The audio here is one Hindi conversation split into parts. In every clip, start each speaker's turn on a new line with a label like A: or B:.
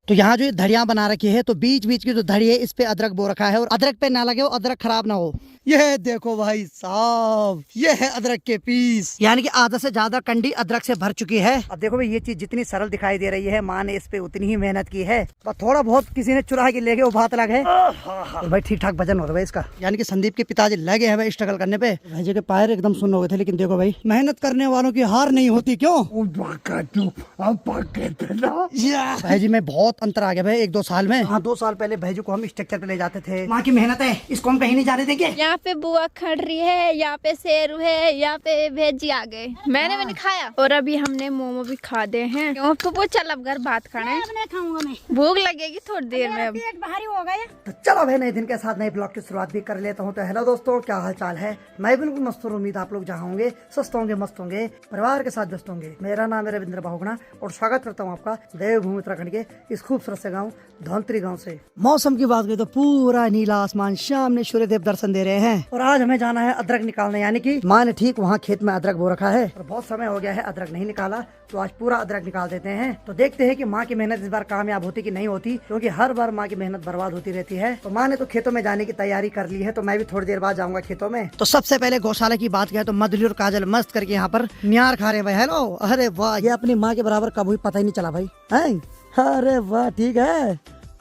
A: तो यहाँ जो ये धड़ियाँ बना रखी है, तो बीच बीच की जो धड़ी है इस पे अदरक बो रखा है, और अदरक पे ना लगे हो, अदरक खराब ना हो। ये देखो भाई साहब, ये है अदरक के पीस, यानी कि आधा से ज्यादा कंडी अदरक से भर चुकी है। अब देखो भाई, ये चीज जितनी सरल दिखाई दे रही है, माँ ने इस पे उतनी ही मेहनत की है, पर थोड़ा बहुत किसी ने चुरा के ले गए, वो बात अलग है। तो भाई ठीक ठाक वजन हो रहा है इसका, यानी कि संदीप के पिताजी लगे हैं भाई स्ट्रगल करने पे। भाई के पैर एकदम सुन्न हो गए थे, लेकिन देखो भाई, मेहनत करने वालों की हार नहीं होती। क्यों भाई जी, मैं बहुत अंतर आ गया भाई 1-2 साल में। हाँ, 2 साल पहले भाई जी को हम स्ट्रक्चर पे ले जाते थे, माँ की मेहनत है, इसको हम कहीं नहीं जाने देंगे।
B: यहाँ पे बुआ खड़ रही है, यहाँ पे शेरू है, यहाँ पे भेजी आ गए। मैंने भी नहीं खाया, और अभी हमने मोमो भी खा दे हैं। वो चल अब घर बात खाना खाऊंगा मैं, भूख लगेगी थोड़ी देर में, अब पेट भारी हो गया।
A: तो चलो भाई, नए दिन के साथ नए ब्लॉग की शुरुआत भी कर लेता हूँ। तो हेलो दोस्तों, क्या हाल चाल है? मैं बिल्कुल मस्त हूँ, उम्मीद आप लोग जहाँ होंगे स्वस्थ होंगे, मस्त होंगे, परिवार के साथ व्यस्त होंगे। मेरा नाम है रविंद्र बहुगुणा और स्वागत करता हूँ आपका देवभूमि उत्तराखंड के इस खूबसूरत से गाँव धौलतरी गाँव से। मौसम की बात करें तो पूरा नीला आसमान, सामने सूर्यदेव दर्शन दे रहे हैं, और आज हमें जाना है अदरक निकालने, यानी कि माँ ने ठीक वहाँ खेत में अदरक बो रखा है, और बहुत समय हो गया है अदरक नहीं निकाला, तो आज पूरा अदरक निकाल देते हैं। तो देखते हैं कि माँ की मेहनत इस बार कामयाब होती कि नहीं होती, क्योंकि हर बार माँ की मेहनत बर्बाद होती रहती है। तो माँ ने तो खेतों में जाने की तैयारी कर ली है, तो मैं भी थोड़ी देर बाद जाऊंगा खेतों में। तो सबसे पहले गौशाला की बात किया तो मधुली और काजल मस्त करके यहाँ पर न्यार खा रहे भाई। हेलो, अरे वाह, ये अपनी माँ के बराबर कब हुई पता ही नहीं चला भाई। अरे वाह, ठीक है,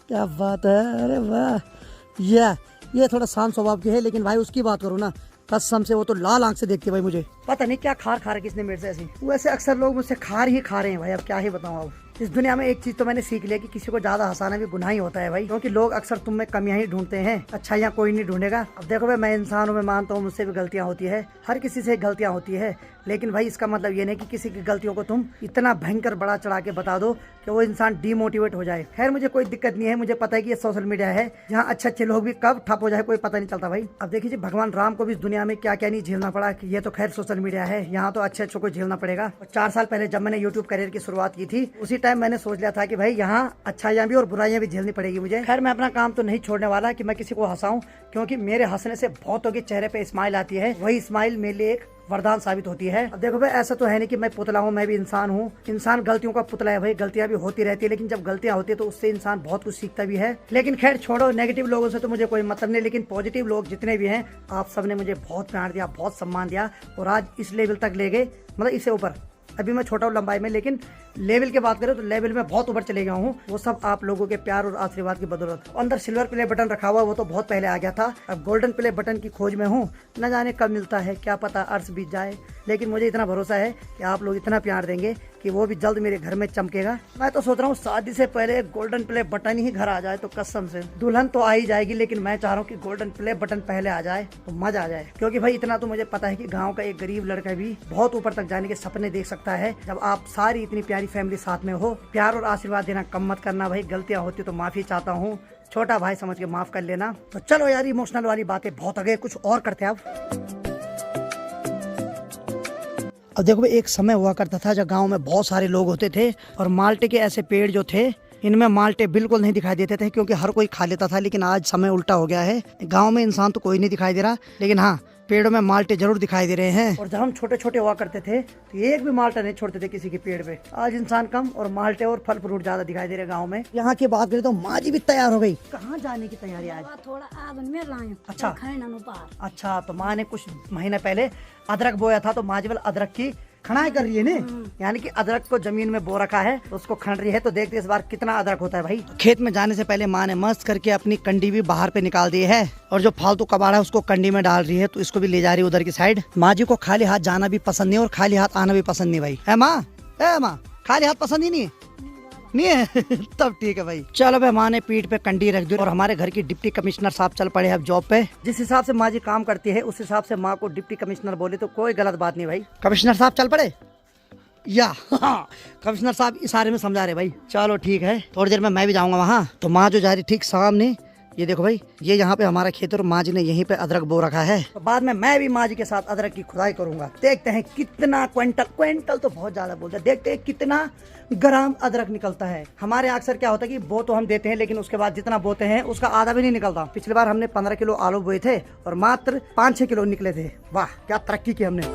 A: क्या बात है, अरे वाह। ये थोड़ा शांत स्वभाव की है, लेकिन भाई उसकी बात करूँ ना, कसम से वो तो लाल आंख से देखती है भाई मुझे। पता नहीं क्या खार खा रखी इसने मेरे से ऐसी। वैसे अक्सर लोग मुझसे खार ही खा रहे हैं भाई, अब क्या ही बताऊं। अब इस दुनिया में एक चीज तो मैंने सीख लिया कि किसी को ज्यादा हंसाना भी गुनाह ही होता है भाई, क्योंकि लोग अक्सर तुम में कमियां ही ढूंढते हैं, अच्छाइयां कोई नहीं ढूंढेगा। अब देखो भाई, मैं इंसान हूँ, मैं मानता हूँ मुझसे भी गलतियां होती है, हर किसी से गलतियां होती है, लेकिन भाई इसका मतलब ये नहीं कि किसी की गलतियों को तुम इतना भयंकर बड़ा चढ़ा के बता दो कि वो इंसान डीमोटिवेट हो जाए। खैर, मुझे कोई दिक्कत नहीं है, मुझे पता है कि ये सोशल मीडिया है, जहाँ अच्छे अच्छे लोग भी कब ठप हो जाए कोई पता नहीं चलता भाई। अब देखिए, भगवान राम को भी इस दुनिया में क्या क्या नहीं झेलना पड़ा, कि ये तो खैर सोशल मीडिया है, यहाँ तो अच्छे अच्छों को झेलना पड़ेगा। 4 साल पहले जब मैंने यूट्यूब करियर की शुरुआत की थी, उसी टाइम मैंने सोच लिया था कि भाई यहाँ अच्छाइयाँ भी और बुराइयां भी झेलनी पड़ेगी मुझे। खैर, मैं अपना काम तो नहीं छोड़ने वाला कि मैं किसी को हंसाऊं, क्योंकि मेरे हंसने से बहुतों के चेहरे पे स्माइल आती है, वही स्माइल मेरे लिए एक वरदान साबित होती है। अब देखो भाई, ऐसा तो है नहीं कि मैं पुतला हूँ, मैं भी इंसान हूँ, इंसान गलतियों का पुतला है भाई, गलतियां भी होती रहती है, लेकिन जब गलतियां होती है तो उससे इंसान बहुत कुछ सीखता भी है। लेकिन खैर छोड़ो, नेगेटिव लोगों से तो मुझे कोई मतलब नहीं, लेकिन पॉजिटिव लोग जितने भी हैं, आप सबने मुझे बहुत प्यार दिया, बहुत सम्मान दिया, और आज इस लेवल तक ले गए, मतलब इससे ऊपर। अभी मैं छोटा हूँ लंबाई में, लेकिन लेवल की बात करें तो लेवल में बहुत ऊपर चले गया हूँ, वो सब आप लोगों के प्यार और आशीर्वाद की बदौलत। अंदर सिल्वर प्ले बटन रखा हुआ, वो तो बहुत पहले आ गया था, अब गोल्डन प्ले बटन की खोज में हूँ, न जाने कब मिलता है, क्या पता अर्स बीत जाए, लेकिन मुझे इतना भरोसा है कि आप लोग इतना प्यार देंगे कि वो भी जल्द मेरे घर में चमकेगा। मैं तो सोच रहा हूँ शादी से पहले गोल्डन प्ले बटन ही घर आ जाए, तो कसम से दुल्हन तो आ ही जाएगी, लेकिन मैं चाह रहा हूँ कि गोल्डन प्ले बटन पहले आ जाए तो मजा आ जाए, क्योंकि भाई इतना तो मुझे पता है कि गाँव का एक गरीब लड़का भी बहुत ऊपर तक जाने के सपने देख सकता है, जब आप सारी इतनी प्यारी फैमिली साथ में हो। प्यार और आशीर्वाद देना कम मत करना भाई, गलतियां होती तो माफी चाहता हूँ, छोटा भाई समझ के माफ कर लेना। तो चलो यार, इमोशनल वाली बातें बहुत आ गई, कुछ और करते हैं अब देखो भाई, एक समय हुआ करता था जब गांव में बहुत सारे लोग होते थे, और माल्टे के ऐसे पेड़ जो थे, इनमें माल्टे बिल्कुल नहीं दिखाई देते थे, क्योंकि हर कोई खा लेता था। लेकिन आज समय उल्टा हो गया है, गांव में इंसान तो कोई नहीं दिखाई दे रहा, लेकिन हाँ, पेड़ों में माल्टे जरूर दिखाई दे रहे हैं। और जब हम छोटे छोटे हुआ करते थे तो एक भी माल्टा नहीं छोड़ते थे किसी के पेड़ पे। आज इंसान कम और माल्टे और फल फ्रूट ज्यादा दिखाई दे रहे गाँव में। यहाँ की बात करें तो माँ जी भी तैयार हो गई। कहाँ जाने की तैयारी आज?
C: थोड़ा आवन में लाए।
A: अच्छा, तो माँ ने कुछ महीने पहले अदरक बोया था, तो माँ जी वाला अदरक की खनाई कर रही है ने, यानी कि अदरक को जमीन में बो रखा है, तो उसको खन रही है। तो देखते इस बार कितना अदरक होता है भाई। खेत में जाने से पहले माँ ने मस्त करके अपनी कंडी भी बाहर पे निकाल दी है, और जो फालतू कबाड़ा है उसको कंडी में डाल रही है, तो इसको भी ले जा रही है उधर की साइड। माँ जी को खाली हाथ जाना भी पसंद नहीं और खाली हाथ आना भी पसंद नहीं भाई। है माँ, खाली हाथ पसंद ही नहीं है तब ठीक है भाई। चलो भाई, माँ ने पीठ पे कंडी रख दी, और हमारे घर की डिप्टी कमिश्नर साहब चल पड़े अब जॉब पे। जिस हिसाब से माँ जी काम करती है, उस हिसाब से माँ को डिप्टी कमिश्नर बोले तो कोई गलत बात नहीं भाई। कमिश्नर साहब चल पड़े या कमिश्नर साहब इशारे में समझा रहे भाई। चलो ठीक है, थोड़ी देर में मैं भी जाऊंगा वहाँ। तो माँ जो जा रही ठीक सामने, ये देखो भाई, ये यहाँ पे हमारा खेत, और माँ जी ने यहीं पे अदरक बो रखा है। तो बाद में मैं भी माँ जी के साथ अदरक की खुदाई करूंगा। देखते हैं कितना क्विंटल तो बहुत ज्यादा बोलते हैं, देखते हैं कितना ग्राम अदरक निकलता है। हमारे अक्सर क्या होता है कि बो तो हम देते हैं, लेकिन उसके बाद जितना बोते हैं उसका आधा भी नहीं निकलता। पिछली बार हमने 15 किलो आलू बोए थे और मात्र 5-6 किलो निकले थे। वाह, क्या तरक्की की हमने।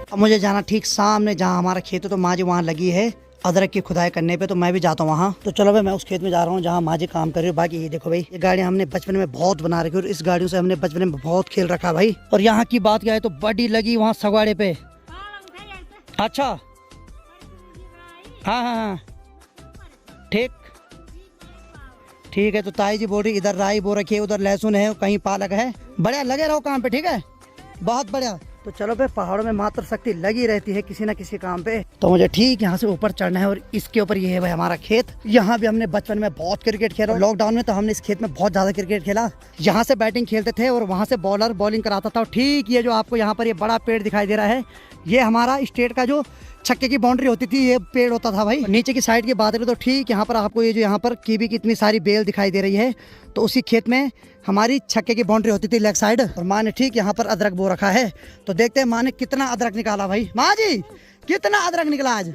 A: अब मुझे जाना ठीक सामने जहाँ हमारा खेत है, तो माँ जी वहाँ लगी है अदरक की खुदाई करने पे, तो मैं भी जाता हूँ वहाँ। तो चलो भाई मैं उस खेत में जा रहा हूँ जहाँ माँ जी काम कर रही है। बाकी ये देखो भाई, ये गाड़ियाँ हमने बचपन में बहुत बना रखी और इस गाड़ियों से हमने बचपन में बहुत खेल रखा भाई। और यहाँ की बात क्या है तो बड़ी लगी वहाँ सगवाड़े पे। अच्छा हाँ हाँ हाँ ठीक ठीक है। तो ताई जी बोल रही इधर राई बो रखी है, उधर लहसुन है, कहीं पालक है। बढ़िया लगे रहो काम पे, ठीक है, बहुत बढ़िया। तो चलो भाई, पहाड़ों में मात्र शक्ति लगी रहती है किसी न किसी काम पे। तो मुझे ठीक यहाँ से ऊपर चढ़ना है और इसके ऊपर ये है भाई हमारा खेत। यहाँ भी हमने बचपन में बहुत क्रिकेट खेला। लॉकडाउन में तो हमने इस खेत में बहुत ज्यादा क्रिकेट खेला। यहाँ से बैटिंग खेलते थे और वहाँ से बॉलर बॉलिंग कराता था। और ठीक ये जो आपको यहाँ पर ये बड़ा पेड़ दिखाई दे रहा है, ये हमारा स्टेट का जो छक्के की बाउंड्री होती थी, ये पेड़ होता था भाई। नीचे की साइड की बात करें तो ठीक यहाँ पर आपको ये जो यहाँ पर कीवी की इतनी सारी बेल दिखाई दे रही है, तो उसी खेत में हमारी छक्के की बाउंड्री होती थी लेग साइड। और माँ ने ठीक यहाँ पर अदरक बो रखा है। तो देखते हैं माँ ने कितना अदरक निकाला भाई। माँ जी कितना अदरक निकला आज?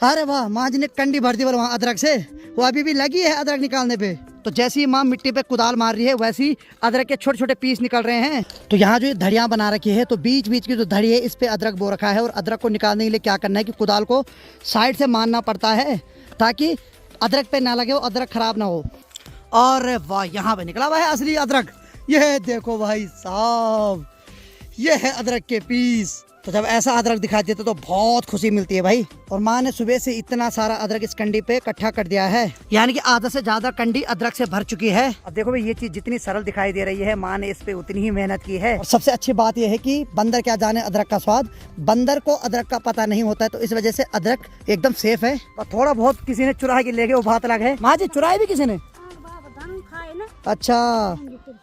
A: अरे वाह, माँ जी ने कंडी भर दी वहाँ अदरक से, वो अभी भी लगी है अदरक निकालने पे। तो जैसी माँ मिट्टी पे कुदाल मार रही है वैसी अदरक के छोटे छोटे पीस निकल रहे हैं। तो यहाँ जो धड़ियाँ बना रखी है, तो बीच बीच की जो धड़ी है इस पे अदरक बो रखा है। और अदरक को निकालने के लिए क्या करना है कि कुदाल को साइड से मारना पड़ता है ताकि अदरक पे ना लगे, वो अदरक खराब ना हो। और वाह, यहाँ पे निकला हुआ है असली अदरक। ये देखो भाई साहब, ये है अदरक के पीस। तो जब ऐसा अदरक दिखाई देता तो बहुत खुशी मिलती है भाई। और माँ ने सुबह से इतना सारा अदरक इस कंडी पे इकट्ठा कर दिया है, यानी कि आधा से ज्यादा कंडी अदरक से भर चुकी है। अब देखो भाई, ये चीज जितनी सरल दिखाई दे रही है, माँ ने इस पे उतनी ही मेहनत की है। और सबसे अच्छी बात यह है कि बंदर क्या जाने अदरक का स्वाद, बंदर को अदरक का पता नहीं होता है। तो इस वजह से अदरक एकदम सेफ है। और थोड़ा बहुत किसी ने चुरा के ले गए, वो बात अलग है। माँ जी चुराई भी किसी ने? अच्छा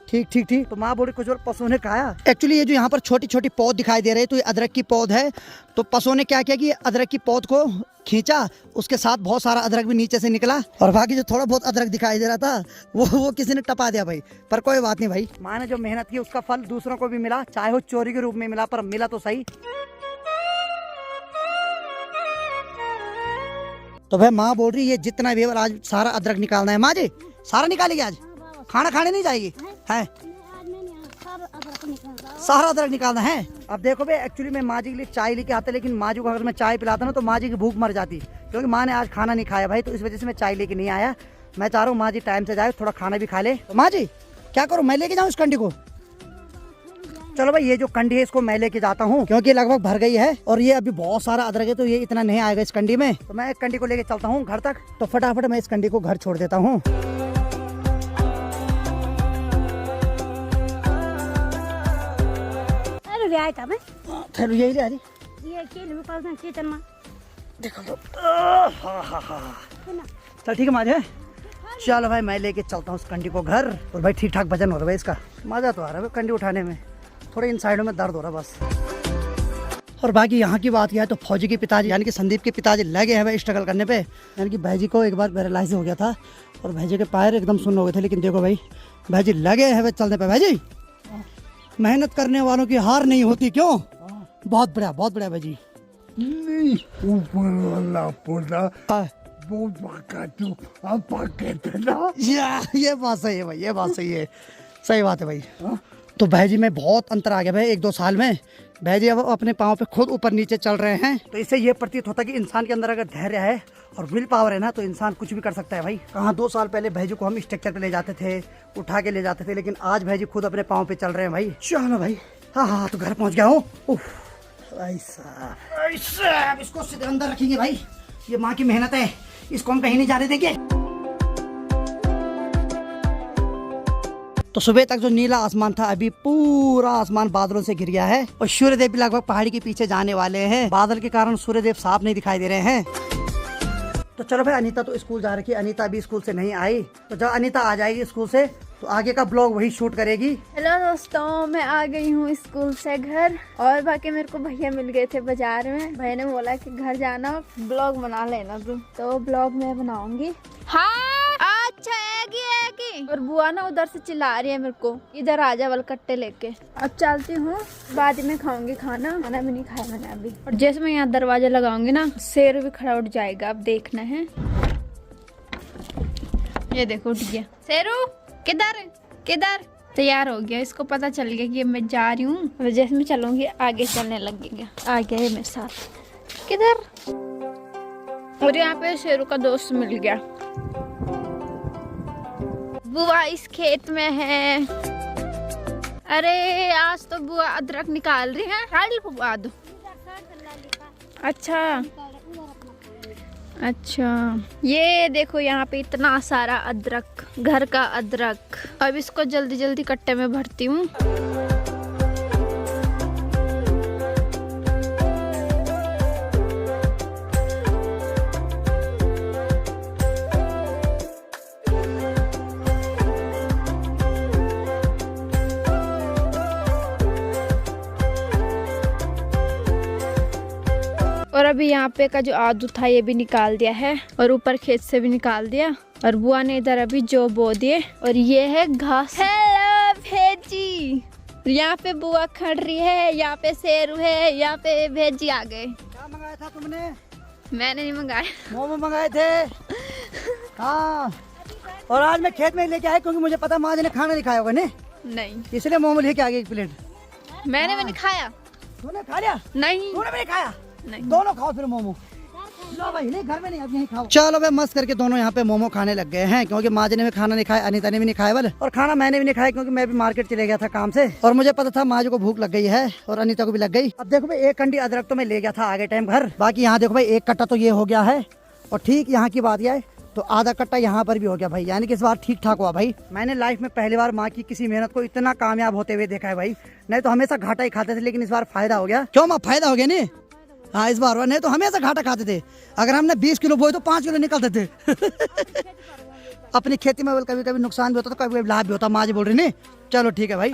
A: ठीक ठीक ठीक। तो माँ बोली कुछ और पशु ने खाया। एक्चुअली ये जो यहाँ पर छोटी छोटी पौध दिखाई दे रही है, तो ये अदरक की पौध है। तो पशुओं ने क्या किया कि अदरक की पौध को खींचा, उसके साथ बहुत सारा अदरक भी नीचे से निकला। और बाकी जो थोड़ा बहुत अदरक दिखाई दे रहा था वो किसी ने टपा दिया भाई। पर कोई बात नहीं भाई, माँ ने जो मेहनत की उसका फल दूसरों को भी मिला, चाहे वो चोरी के रूप में मिला, पर मिला तो सही। तो भाई माँ बोल रही है जितना भी आज सारा अदरक निकालना है। माँ जी सारा निकालेगी आज? खाना खाने नहीं जाएगी? है सारा अदरक निकालना है। अब देखो भाई, एक्चुअली मैं माँ जी के लिए चाय लेके आता, लेकिन माँ जी को अगर मैं चाय पिलाता ना तो माँ जी की भूख मर जाती, क्योंकि माँ ने आज खाना नहीं खाया भाई। तो इस वजह से मैं चाय लेके नहीं आया। मैं चाह रहा हूँ माँ जी टाइम से जाए, थोड़ा खाना भी खा ले। तो माँ जी क्या करूँ, मैं लेके जाऊँ इस कंडी को? चलो भाई, ये जो कंडी है इसको मैं लेके जाता हूँ, क्योंकि लगभग भर गई है और ये अभी बहुत सारा अदरक है, तो ये इतना नहीं आएगा इस कंडी में। तो मैं एक कंडी को लेके चलता हूँ घर तक। तो फटाफट मैं इस कंडी को घर छोड़ देता हूँ। यही ले देखो तो चल ठीक है माँ जी। चलो भाई, मैं लेके चलता हूँ उस कंडी को घर। और भाई ठीक ठाक वजन हो रहा है भाई इसका, मजा तो आ रहा है कंडी उठाने में, थोड़े इन साइडों में दर्द हो रहा है बस। और बाकी यहाँ की बात किया है तो फौजी के पिताजी यानी कि संदीप के पिताजी लगे हैं भाई स्ट्रगल करने पे। यानी कि भाई जी को एक बार पैरालाइज हो गया था और भाई जी के पैर एकदम सुन्न हो गए थे, लेकिन देखो भाई भाई जी लगे हैं भाई चलने पे। भाई जी मेहनत करने वालों की हार नहीं होती, क्यों? बहुत बढ़िया भाई जी। ये बात सही है भाई, ये बात सही है, सही बात है भाई। तो भाई जी में बहुत अंतर आ गया भाई 1-2 साल में। भाई जी अब अपने पाँव पे खुद ऊपर नीचे चल रहे हैं। तो इससे ये प्रतीत होता है कि इंसान के अंदर अगर धैर्य है और विल पावर है ना, तो इंसान कुछ भी कर सकता है भाई। कहाँ 2 साल पहले भाई जी को हम स्ट्रक्चर पे ले जाते थे, उठा के ले जाते थे, लेकिन आज भाई जी खुद अपने पाँव पे चल रहे हैं भाई। चलो भाई, हाँ तो घर पहुँच गया हूँ। भाई साहब इसको सीधे अंदर रखेंगे भाई, ये माँ की मेहनत है, इसको हम कहीं नहीं जाने देंगे। तो सुबह तक जो नीला आसमान था, अभी पूरा आसमान बादलों से घिर गया है और सूर्यदेव भी लगभग पहाड़ी के पीछे जाने वाले हैं। बादल के कारण सूर्यदेव साफ नहीं दिखाई दे रहे हैं। तो चलो भाई, अनीता तो स्कूल जा रखी है, अनीता अभी स्कूल से नहीं आई। तो जब अनीता आ जाएगी स्कूल से तो आगे का ब्लॉग वही शूट करेगी।
B: हेलो दोस्तों, मैं आ गई हूँ स्कूल से घर। और बाकी मेरे को भैया मिल गए थे बाजार में। भैया ने बोला कि घर जाना, ब्लॉग बना लेना तुम। तो ब्लॉग मैं बनाऊंगी। हाँ अच्छा एगी। और बुआ ना उधर से चिल्ला रही है मेरे को, इधर आ जा वलकट्टे लेके। अब चलती हूँ, बाद में खाऊंगी खाना भी नहीं खाया मैंने अभी। और जैसे मैं यहाँ दरवाजा लगाऊंगी ना, शेर भी खड़ा उठ जाएगा। अब देखना है। ये देखो उठ गया शेरू। किधर तैयार हो गया, इसको पता चल गया कि मैं जा रही हूँ। जैसे मैं चलूंगी आगे चलने लगेगा। आ गया है मेरे साथ। किधर और यहाँ पे शेरू का दोस्त मिल गया। बुआ इस खेत में है। अरे आज तो बुआ अदरक निकाल रही है। बुआ दो। अच्छा अच्छा, ये देखो यहाँ पे इतना सारा अदरक, घर का अदरक। अब इसको जल्दी जल्दी कट्टे में भरती हूँ। और अभी यहाँ पे का जो आदू था ये भी निकाल दिया है और ऊपर खेत से भी निकाल दिया। और बुआ ने इधर अभी जो बो दिए और ये है घास। हेलो भेजी, यहाँ पे बुआ खड़ रही है, यहाँ पे शेरू है, यहाँ पे भेजी आ गए।
A: क्या मंगाया था तुमने?
B: मैंने नहीं मंगाया,
A: मोमो मंगाए थे। हाँ, और आज मैं खेत में लेके आया क्योंकि मुझे पता माँ जी ने खाना नहीं खाया होगा
B: नहीं,
A: इसलिए मोमो लेके आ गई एक प्लेट।
B: मैंने भी नहीं खाया।
A: तूने खा लिया?
B: नहीं,
A: तूने भी नहीं खाया?
B: नहीं।
A: दोनों खाओ फिर मोमो। लो भाई, नहीं घर में नहीं, अब यहीं खाओ। चलो भाई, मस्त करके दोनों यहाँ पे मोमो खाने लग गए हैं क्योंकि माँ जी ने भी खाना नहीं खाया, अनीता ने भी नहीं खाया वाले, और खाना मैंने भी नहीं खाया क्योंकि मैं भी मार्केट चले गया था काम से और मुझे पता था माँ जी को भूख लग गई है और अनीता को भी लग गई। अब देखो भाई, एक कंडी अदरक तो मैं ले गया था आगे टाइम घर। बाकी यहाँ देखो भाई, एक कट्टा तो ये हो गया है और ठीक यहाँ की बात यह है तो आधा कट्टा यहाँ पर भी हो गया भाई, यानी कि इस बार ठीक ठाक हुआ भाई। मैंने लाइफ में पहली बार माँ की किसी मेहनत को इतना कामयाब होते हुए देखा है भाई। नहीं तो हमेशा घाटा ही खाते थे, लेकिन इस बार फायदा हो गया। क्यों माँ, फायदा हो गया नहीं? हाँ, इस बार नहीं तो हमेशा घाटा खाते थे। अगर हमने 20 किलो बोए तो 5 किलो निकलते थे। अपनी खेती में कभी कभी नुकसान भी होता तो कभी लाभ भी होता। माँ जी बोल रही नहीं, चलो ठीक है भाई।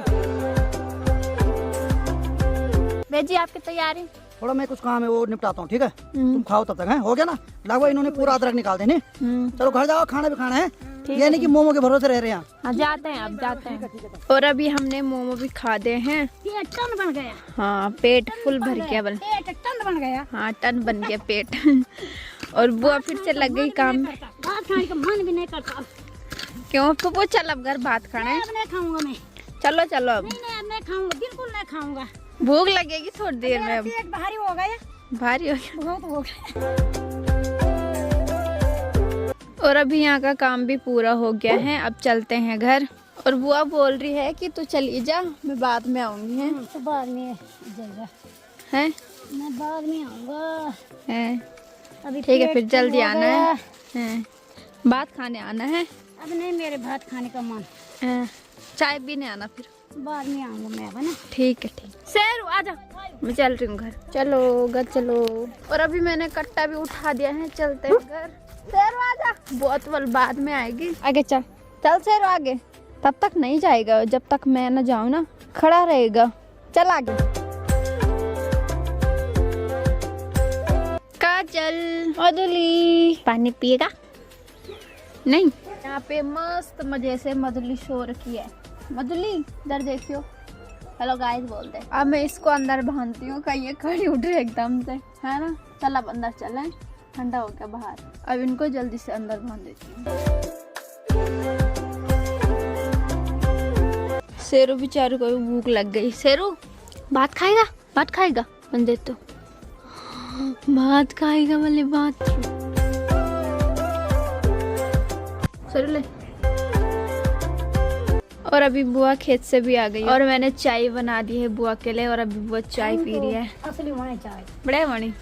B: भेजी आपकी तैयारी?
A: थोड़ा मैं कुछ काम है वो निपटाता हूँ, ठीक है? तुम खाओ तब तक। है हो गया ना? लगभग इन्होंने पूरा अदरक निकाल देने। चलो घर जाओ, खाना भी खाना है, ये नहीं कि मोमो के भरोसे रह रहे हैं।
B: हाँ, जाते हैं, अब जाते हैं। और अभी हमने मोमो भी खा दे हैं।
C: टन बन गया।
B: हाँ, पेट फुल भर गया।
C: टन बन गया।
B: हाँ, टन बन गया पेट। और बुआ फिर से लग गई काम में।
C: भात खाने का मन भी नहीं करता।
B: क्यों पप्पू, चल अब घर भात खाना है।
C: अब नहीं खाऊंगा मैं।
B: चलो चलो, अब
C: नहीं, अब नहीं खाऊंगा, बिल्कुल नहीं खाऊंगा।
B: भूख लगेगी थोड़ी देर में। अब
C: पेट भारी हो गया,
B: भारी हो गया,
C: बहुत हो गया।
B: और अभी यहाँ का काम भी पूरा हो गया है। अब चलते हैं घर। और बुआ बोल रही है कि तू चली जा, मैं बाद में आऊंगी। है
C: तो बाद में जाएगा,
B: हैं?
C: मैं बाद में आऊंगा।
B: हैं?
C: अभी
B: ठीक है,
C: पेट
B: फिर जल्दी
C: फुल हो
B: आना
C: गया।
B: है। हैं? भात खाने आना है।
C: अब नहीं मेरे भात खाने का मन।
B: हैं? चाय पीने आना फिर।
C: बाद में आऊंगा मैं, है ना?
B: ठीक है, ठीक। शेरू आजा, मैं चल रही हूँ घर। चलो घर चलो। और अभी मैंने कट्टा भी उठा दिया है, चलते हैं घर। शेरू आजा, बहुत बल बाद में आएगी। आगे चल, चल शेरू आगे। तब तक नहीं जाएगा जब तक मैं न जाऊँ ना, खड़ा रहेगा। चल आगे। काजल, मधुली पानी पिएगा? नहीं। यहाँ पे मस्त मजे से मधुली सो रखी है। मधुली इधर देखियो, हेलो गाइस बोलते हैं। अब मैं इसको अंदर बांधती हूँ, कहीं ये खड़ी उठ रही एकदम से, है ना? चल अब अंदर चलें, ठंडा हो गया बाहर। अब इनको जल्दी से अंदर बांध देती हूँ। शेरू बेचारू को भी भूख लग गई। शेरू भात खाएगा? भात खाएगा? बन दे तो भात खाएगा वाले बात। शेरू ले। और अभी बुआ खेत से भी आ गई और मैंने चाय बना दी है बुआ के लिए और अभी बुआ चाय पी रही है।
C: असली वहाँ चाय
B: बड़े वाणी।